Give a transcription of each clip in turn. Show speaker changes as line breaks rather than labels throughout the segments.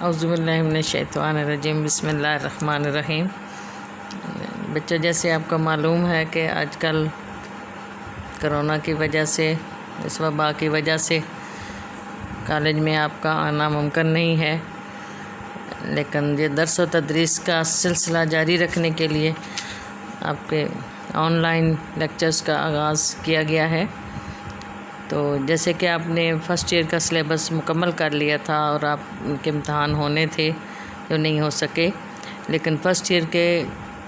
اعوذ باللہ من الشیطان الرجیم، بسم اللہ الرحمن الرحیم۔ بچوں، جیسے آپ کو معلوم ہے کہ آج کل کرونا کی وجہ سے، اس وبا کی وجہ سے کالج میں آپ کا آنا ممکن نہیں ہے، لیکن یہ درس و تدریس کا سلسلہ جاری رکھنے کے لیے آپ کے آن لائن لیکچرز کا آغاز کیا گیا ہے۔ تو جیسے کہ آپ نے فرسٹ ایئر کا سلیبس مکمل کر لیا تھا اور آپ کے امتحان ہونے تھے جو نہیں ہو سکے، لیکن فرسٹ ایئر کے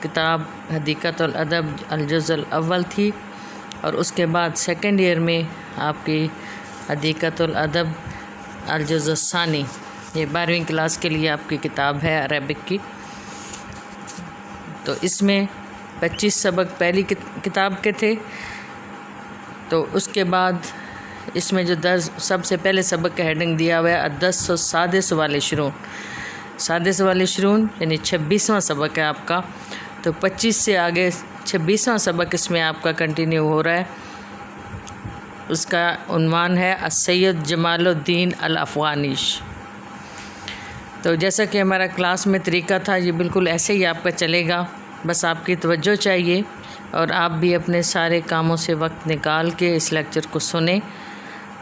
کتاب حدیقۃ الادب الجزء الاول تھی، اور اس کے بعد سیکنڈ ایئر میں آپ کی حدیقۃ الادب الجزء الثانی، یہ 12ویں کلاس کے لیے آپ کی کتاب ہے عربک کی۔ تو اس میں 25 سبق پہلی کتاب کے تھے، تو اس کے بعد اس میں جو درس سب سے پہلے سبق کا ہیڈنگ دیا ہوا ہے الدرس السادس والعشرون، سادس والعشرون یعنی 26واں سبق ہے آپ کا۔ تو 25 سے آگے 26واں سبق اس میں آپ کا کنٹینیو ہو رہا ہے۔ اس کا عنوان ہے السید جمال الدین الافغانی۔ تو جیسا کہ ہمارا کلاس میں طریقہ تھا، یہ بالکل ایسے ہی آپ کا چلے گا، بس آپ کی توجہ چاہیے، اور آپ بھی اپنے سارے کاموں سے وقت نکال کے اس لیکچر کو سنیں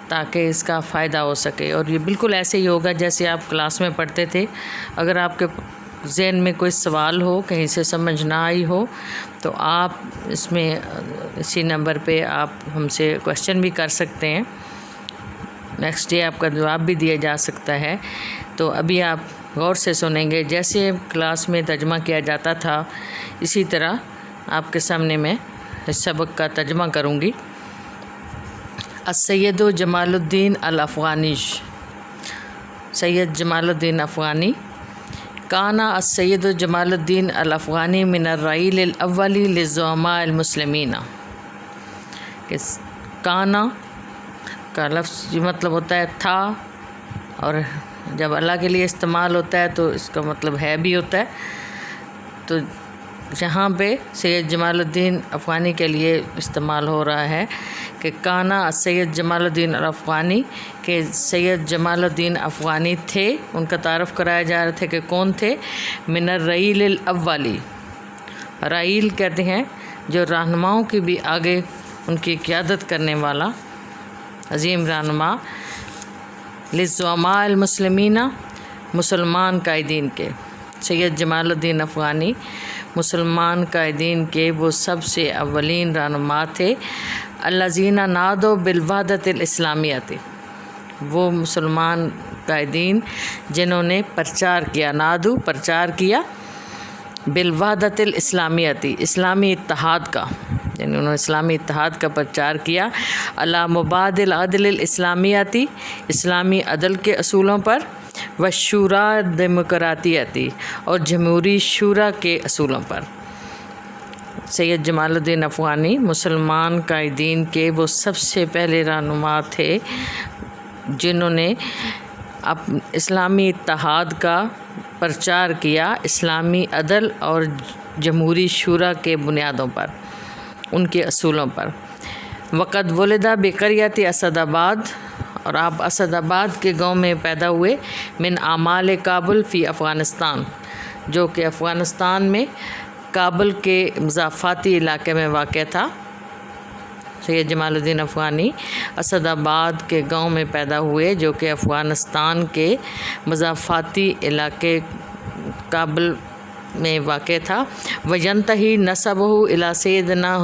تاکہ اس کا فائدہ ہو سکے۔ اور یہ بالکل ایسے ہی ہوگا جیسے آپ کلاس میں پڑھتے تھے۔ اگر آپ کے ذہن میں کوئی سوال ہو، کہیں سے سمجھ نہ آئی ہو، تو آپ اس میں اسی نمبر پہ آپ ہم سے کویشچن بھی کر سکتے ہیں، نیکسٹ ڈے آپ کا جواب بھی دیا جا سکتا ہے۔ تو ابھی آپ غور سے سنیں گے، جیسے کلاس میں ترجمہ کیا جاتا تھا اسی طرح آپ کے سامنے میں اس سبق کا ترجمہ کروں گی۔ السید جمال الدین الافغانی، سید جمال الدین افغانی۔ کانا السید جمال الدین الافغانی من الرعیل الاولی للزعماء المسلمین۔ کہ کانا کا لفظ یہ مطلب ہوتا ہے تھا، اور جب اللہ کے لیے استعمال ہوتا ہے تو اس کا مطلب ہے بھی ہوتا ہے۔ تو یہاں پہ سید جمال الدین افغانی کے لیے استعمال ہو رہا ہے کہ کانا سید جمال الدین الافغانی، کہ سید جمال الدین افغانی تھے، ان کا تعارف کرایا جا رہا تھا کہ کون تھے۔ من الرعیل الاولی، رعیل کہتے ہیں جو رہنماؤں کی بھی آگے ان کی قیادت کرنے والا عظیم رہنما، للزعماء المسلمین، مسلمان قائدین کے۔ سید جمال الدین افغانی مسلمان قائدین کے وہ سب سے اولین رہنما تھے۔ الذین نادوا بالوحدۃ الاسلامیہ، وہ مسلمان قائدین جنہوں نے پرچار کیا، نادو پرچار کیا، بالوحدۃ الاسلامیہ اسلامی اتحاد کا، یعنی انہوں نے اسلامی اتحاد کا پرچار کیا، علی مبادئ العدل الاسلامیہ، اسلامی عدل کے اصولوں پر، والشورى ڈیموکراتیتی، اور جمہوری شورا کے اصولوں پر۔ سید جمال الدین افغانی مسلمان قائدین کے وہ سب سے پہلے رہنما تھے جنہوں نے اسلامی اتحاد کا پرچار کیا، اسلامی عدل اور جمہوری شورا کے بنیادوں پر، ان کے اصولوں پر۔ وقد ولدہ بقریۃ اسد آباد، اور آپ اسد آباد کے گاؤں میں پیدا ہوئے، من اعمال کابل فی افغانستان، جو کہ افغانستان میں کابل کے مضافاتی علاقے میں واقع تھا۔ سید جمال الدین افغانی اسد آباد کے گاؤں میں پیدا ہوئے جو کہ افغانستان کے مضافاتی علاقے کابل میں واقع تھا۔ وینتہی نسبہ الی سیدنا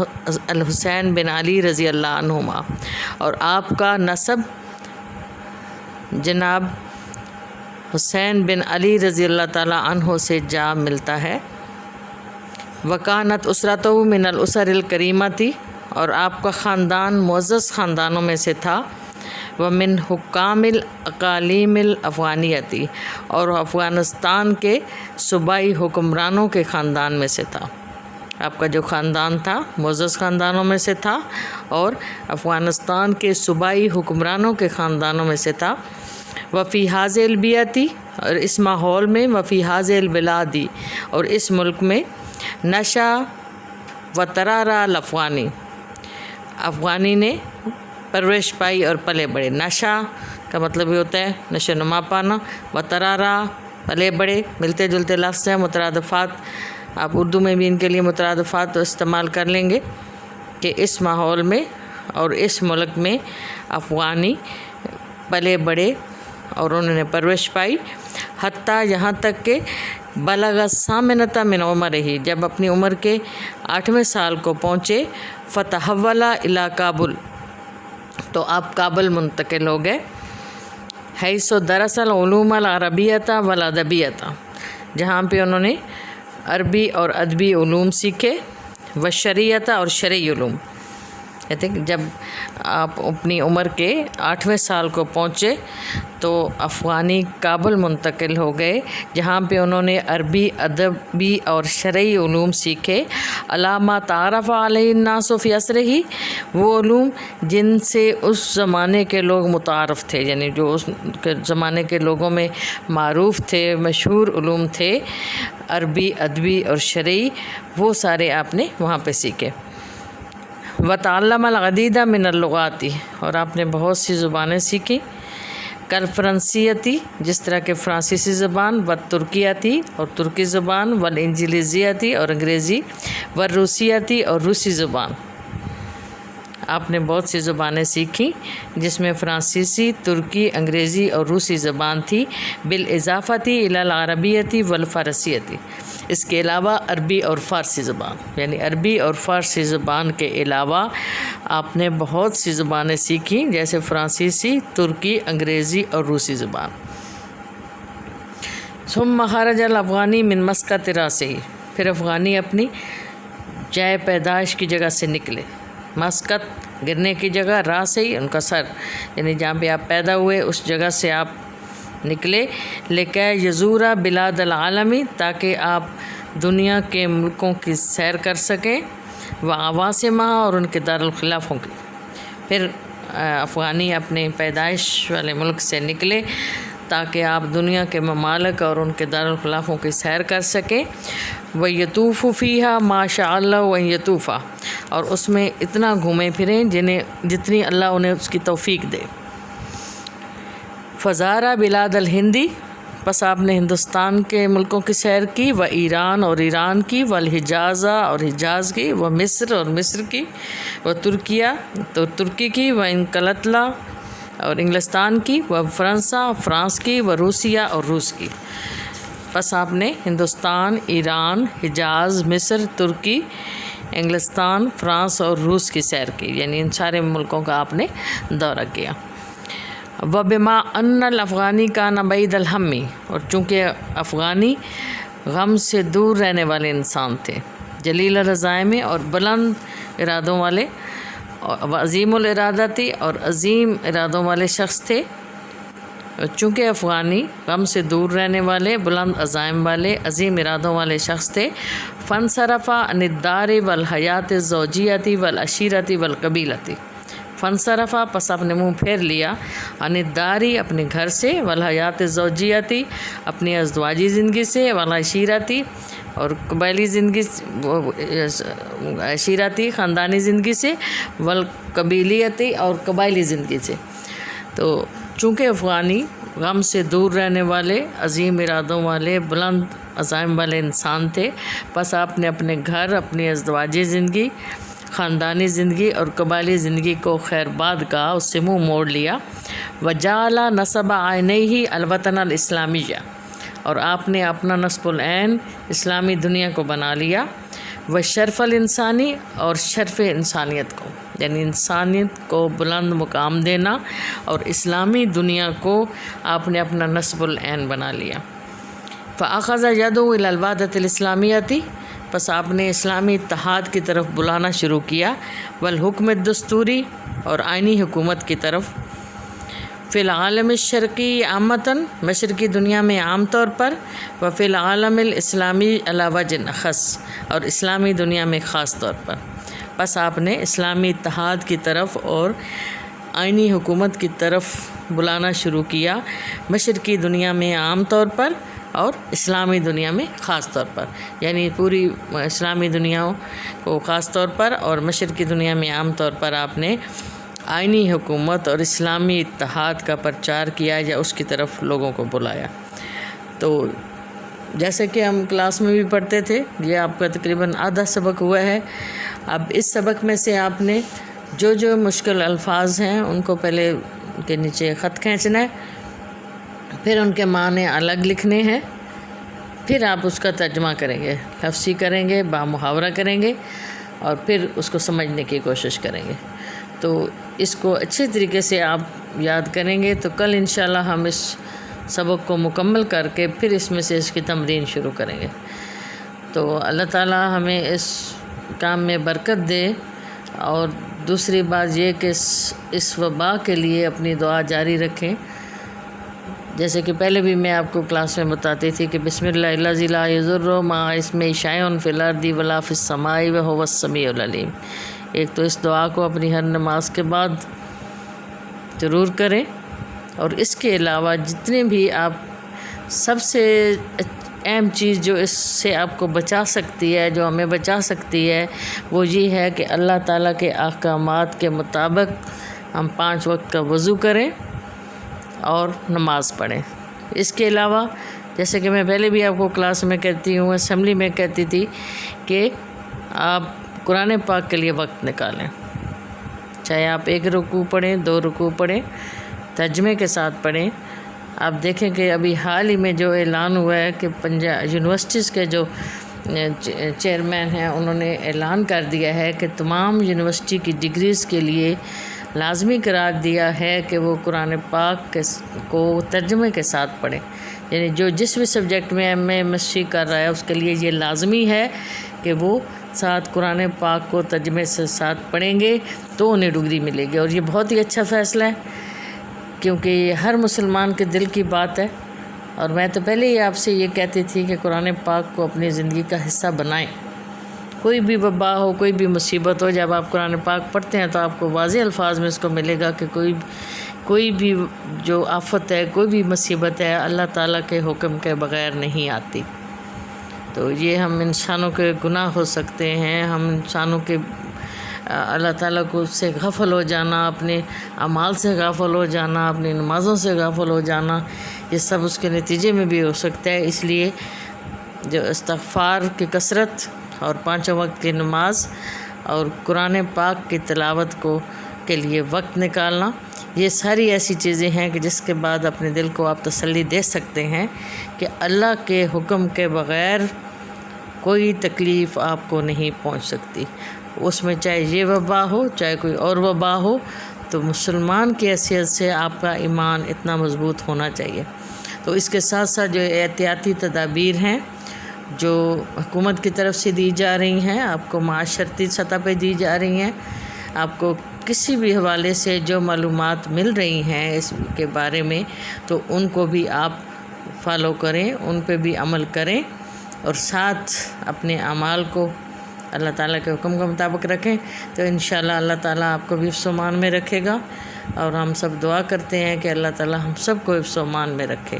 الحسین بن علی رضی اللہ عنہما، اور آپ کا نسب جناب حسین بن علی رضی اللہ تعالیٰ عنہ سے جا ملتا ہے۔ وکانت اسرتہ من الاسر الکریمۃ، اور آپ کا خاندان معزز خاندانوں میں سے تھا۔ ومن حکام الاقالیم الافغانیۃ، اور افغانستان کے صوبائی حکمرانوں کے خاندان میں سے تھا۔ آپ کا جو خاندان تھا معزز خاندانوں میں سے تھا، اور افغانستان کے صوبائی حکمرانوں کے خاندانوں میں سے تھا۔ وفی حاض البیتی، اور اس ماحول میں، وفی حاض البلادی، اور اس ملک میں، نشا و ترارا الافغانی، افغانی نے پرورش پائی اور پلے بڑھے۔ نشا کا مطلب یہ ہوتا ہے نشو نما پانا، و ترارا پلے بڑے ملتے جلتے لفظ ہیں، مترادفات آپ اردو میں بھی ان کے لیے مترادفات استعمال کر لیں گے کہ اس ماحول میں اور اس ملک میں افغانی پلے بڑے اور انہوں نے پرورش پائی، حتیٰ یہاں تک کہ بلغ ثامنۃ من عمرہ، جب اپنی عمر کے 8ویں سال کو پہنچے، فتحول الی کابل، تو آپ کابل منتقل ہو گئے، حیث درس العلوم العربیۃ والادبیۃ، جہاں پہ انہوں نے عربی اور ادبی علوم سیکھے، والشریعۃ اور شرعی علوم۔ کہتے ہیں جب آپ اپنی عمر کے 8ویں سال کو پہنچے تو افغانی کابل منتقل ہو گئے، جہاں پہ انہوں نے عربی ادبی اور شرعی علوم سیکھے، علامہ تعارف علیہ الناس فی عصرہ، وہ علوم جن سے اس زمانے کے لوگ متعارف تھے، یعنی جو اس زمانے کے لوگوں میں معروف تھے، مشہور علوم تھے عربی ادبی اور شرعی، وہ سارے آپ نے وہاں پہ سیکھے۔ وتعلم العدید من اللغات، اور آپ نے بہت سی زبانیں سیکھی، کل فرانسیتی، جس طرح کہ فرانسیسی زبان، و ترکیاتی اور ترکی زبان، والانجلیزیتی اور انگریزی، والروسیاتی اور روسی زبان۔ آپ نے بہت سی زبانیں سیکھیں جس میں فرانسیسی، ترکی، انگریزی اور روسی زبان تھی، بالاضافتی الی العربیتی والفارسیتی، اس کے علاوہ عربی اور فارسی زبان، یعنی عربی اور فارسی زبان کے علاوہ آپ نے بہت سی زبانیں سیکھیں، جیسے فرانسیسی، ترکی، انگریزی اور روسی زبان۔ ثم خرج الافغانی من مسقط راسہ، پھر افغانی اپنی جائے پیدائش کی جگہ سے نکلے، مسقط گرنے کی جگہ، راس ہی ان کا سر، یعنی جہاں پہ آپ پیدا ہوئے اس جگہ سے آپ نکلے، لکہ یزورا بلاد العالمی، تاکہ آپ دنیا کے ملکوں کی سیر کر سکیں، و عواصمہ اور ان کے دارالخلافوں کی۔ پھر افغانی اپنے پیدائش والے ملک سے نکلے تاکہ آپ دنیا کے ممالک اور ان کے دارالخلافوں کی سیر کر سکیں، وَيَطُوفُ فِيهَا مَا شَاءَ اللَّهُ أَن يَطُوفَ، اور اس میں اتنا گھومیں پھریں جتنی اللہ انہیں اس کی توفیق دے۔ فزارہ بلاد الہندی، پس آپ نے ہندوستان کے ملکوں کی سیر کی، و ایران اور ایران کی، والحجازہ اور حجاز کی، و مصر اور مصر کی، و ترکیہ تو ترکی کی، و انکلتلا اور انگلستان کی، و فرانسہ فرانس کی، و روسیہ اور روس کی۔ پس آپ نے ہندوستان، ایران، حجاز، مصر، ترکی، انگلستان، فرانس اور روس کی سیر کی، یعنی ان سارے ملکوں کا آپ نے دورہ کیا۔ وبما ان الافغانی کان بعید الہم، اور چونکہ افغانی غم سے دور رہنے والے انسان تھے، جلیل العزائم اور بلند ارادوں والے، عظیم الارادتی اور عظیم ارادوں والے شخص تھے، چونکہ افغانی غم سے دور رہنے والے، بلند عزائم والے، عظیم ارادوں والے شخص تھے، فانصرف عن الدار والحیات الزوجیتی والعشیرتی والقبیلتی، فانصرفا پس اپنے منہ پھیر لیا، عن الداری اپنے گھر سے، والحیات الزوجیتی اپنی ازدواجی زندگی سے، والعشیرتی اور قبائلی زندگی، عشیرتی خاندانی زندگی سے، والقبیلیتی اور قبائلی زندگی سے۔ تو چونکہ افغانی غم سے دور رہنے والے، عظیم ارادوں والے، بلند عزائم والے انسان تھے، پس آپ نے اپنے گھر، اپنی ازدواجی زندگی، خاندانی زندگی اور قبائلی زندگی کو خیر باد کہا، اس سے منہ موڑ لیا۔ وجعل نصب عینیہ الوطن الاسلامیہ، اور آپ نے اپنا نصب العین اسلامی دنیا کو بنا لیا، وشرف الانسانی اور شرف انسانیت کو، یعنی انسانیت کو بلند مقام دینا، اور اسلامی دنیا کو آپ نے اپنا نصب العین بنا لیا۔ فاخذ یدعو الی الوحدۃ الاسلامیہ، پس آپ نے اسلامی اتحاد کی طرف بلانا شروع کیا، والحکم الدستوری اور آئینی حکومت کی طرف، فی العالم الشرقی عامتاً مشرقی دنیا میں عام طور پر، و فی العالم الاسلامی علی وجہ خاص اور اسلامی دنیا میں خاص طور پر۔ پس آپ نے اسلامی اتحاد کی طرف اور آئینی حکومت کی طرف بلانا شروع کیا، مشرقی دنیا میں عام طور پر اور اسلامی دنیا میں خاص طور پر، یعنی پوری اسلامی دنیا کو خاص طور پر اور مشرقی دنیا میں عام طور پر آپ نے آئینی حکومت اور اسلامی اتحاد کا پرچار کیا یا اس کی طرف لوگوں کو بلایا۔ تو جیسے کہ ہم کلاس میں بھی پڑھتے تھے، یہ آپ کا تقریباً آدھا سبق ہوا ہے۔ اب اس سبق میں سے آپ نے جو مشکل الفاظ ہیں ان کو پہلے ان کے نیچے خط کھینچنا ہے، پھر ان کے معنی الگ لکھنے ہیں، پھر آپ اس کا ترجمہ کریں گے، لفظی کریں گے، بامحاورہ کریں گے، اور پھر اس کو سمجھنے کی کوشش کریں گے۔ تو اس کو اچھے طریقے سے آپ یاد کریں گے تو کل انشاءاللہ ہم اس سبق کو مکمل کر کے پھر اس میں سے اس کی تمرین شروع کریں گے۔ تو اللہ تعالی ہمیں اس کام میں برکت دے، اور دوسری بات یہ کہ اس وبا کے لیے اپنی دعا جاری رکھیں۔ جیسے کہ پہلے بھی میں آپ کو کلاس میں بتاتی تھی کہ بسم اللہ الذی لا یضر مع اسمہ شیء فی الارض ولا فی السماء وہو السمیع العلیم۔ ایک تو اس دعا کو اپنی ہر نماز کے بعد ضرور کریں، اور اس کے علاوہ جتنے بھی آپ سب سے اہم چیز جو اس سے آپ کو بچا سکتی ہے، جو ہمیں بچا سکتی ہے، وہ یہ ہے کہ اللہ تعالیٰ کے احکامات کے مطابق ہم 5 وقت کا وضو کریں اور نماز پڑھیں۔ اس کے علاوہ جیسے کہ میں پہلے بھی آپ کو کلاس میں کہتی ہوں، اسمبلی میں کہتی تھی کہ آپ قرآن پاک کے لیے وقت نکالیں، چاہے آپ 1 رکوع پڑھیں، 2 رکوع پڑھیں، ترجمے کے ساتھ پڑھیں۔ آپ دیکھیں کہ ابھی حال ہی میں جو اعلان ہوا ہے کہ یونیورسٹیز کے جو چیئرمین ہیں انہوں نے اعلان کر دیا ہے کہ تمام یونیورسٹی کی ڈگریز کے لیے لازمی قرار دیا ہے کہ وہ قرآن پاک کو ترجمے کے ساتھ پڑھیں، یعنی جو جس بھی سبجیکٹ میں MA کر رہا ہے اس کے لیے یہ لازمی ہے کہ وہ ساتھ قرآن پاک کو ترجمے سے ساتھ پڑھیں گے تو انہیں ڈگری ملے گی۔ اور یہ بہت ہی اچھا فیصلہ ہے، کیونکہ یہ ہر مسلمان کے دل کی بات ہے۔ اور میں تو پہلے ہی آپ سے یہ کہتی تھی کہ قرآن پاک کو اپنی زندگی کا حصہ بنائیں۔ کوئی بھی وبا ہو، کوئی بھی مصیبت ہو، جب آپ قرآن پاک پڑھتے ہیں تو آپ کو واضح الفاظ میں اس کو ملے گا کہ کوئی بھی جو آفت ہے، کوئی بھی مصیبت ہے، اللہ تعالیٰ کے حکم کے بغیر نہیں آتی۔ تو یہ ہم انسانوں کے گناہ ہو سکتے ہیں، ہم انسانوں کے اللہ تعالیٰ کو سے غافل ہو جانا، اپنے اعمال سے غافل ہو جانا، اپنی نمازوں سے غافل ہو جانا، یہ سب اس کے نتیجے میں بھی ہو سکتا ہے۔ اس لیے جو استغفار کی کثرت اور 5 وقت کی نماز اور قرآن پاک کی تلاوت کے لیے وقت نکالنا، یہ ساری ایسی چیزیں ہیں کہ جس کے بعد اپنے دل کو آپ تسلی دے سکتے ہیں کہ اللہ کے حکم کے بغیر کوئی تکلیف آپ کو نہیں پہنچ سکتی۔ اس میں چاہے یہ وبا ہو، چاہے کوئی اور وبا ہو، تو مسلمان کی حیثیت سے آپ کا ایمان اتنا مضبوط ہونا چاہیے۔ تو اس کے ساتھ ساتھ جو احتیاطی تدابیر ہیں جو حکومت کی طرف سے دی جا رہی ہیں، آپ کو معاشرتی سطح پہ دی جا رہی ہیں، آپ کو کسی بھی حوالے سے جو معلومات مل رہی ہیں اس کے بارے میں، تو ان کو بھی آپ فالو کریں، ان پہ بھی عمل کریں، اور ساتھ اپنے اعمال کو اللہ تعالیٰ کے حکم کے مطابق رکھیں، تو انشاءاللہ اللہ تعالیٰ آپ کو بھی حفظ و امان میں رکھے گا۔ اور ہم سب دعا کرتے ہیں کہ اللہ تعالیٰ ہم سب کو حفظ و امان میں رکھے۔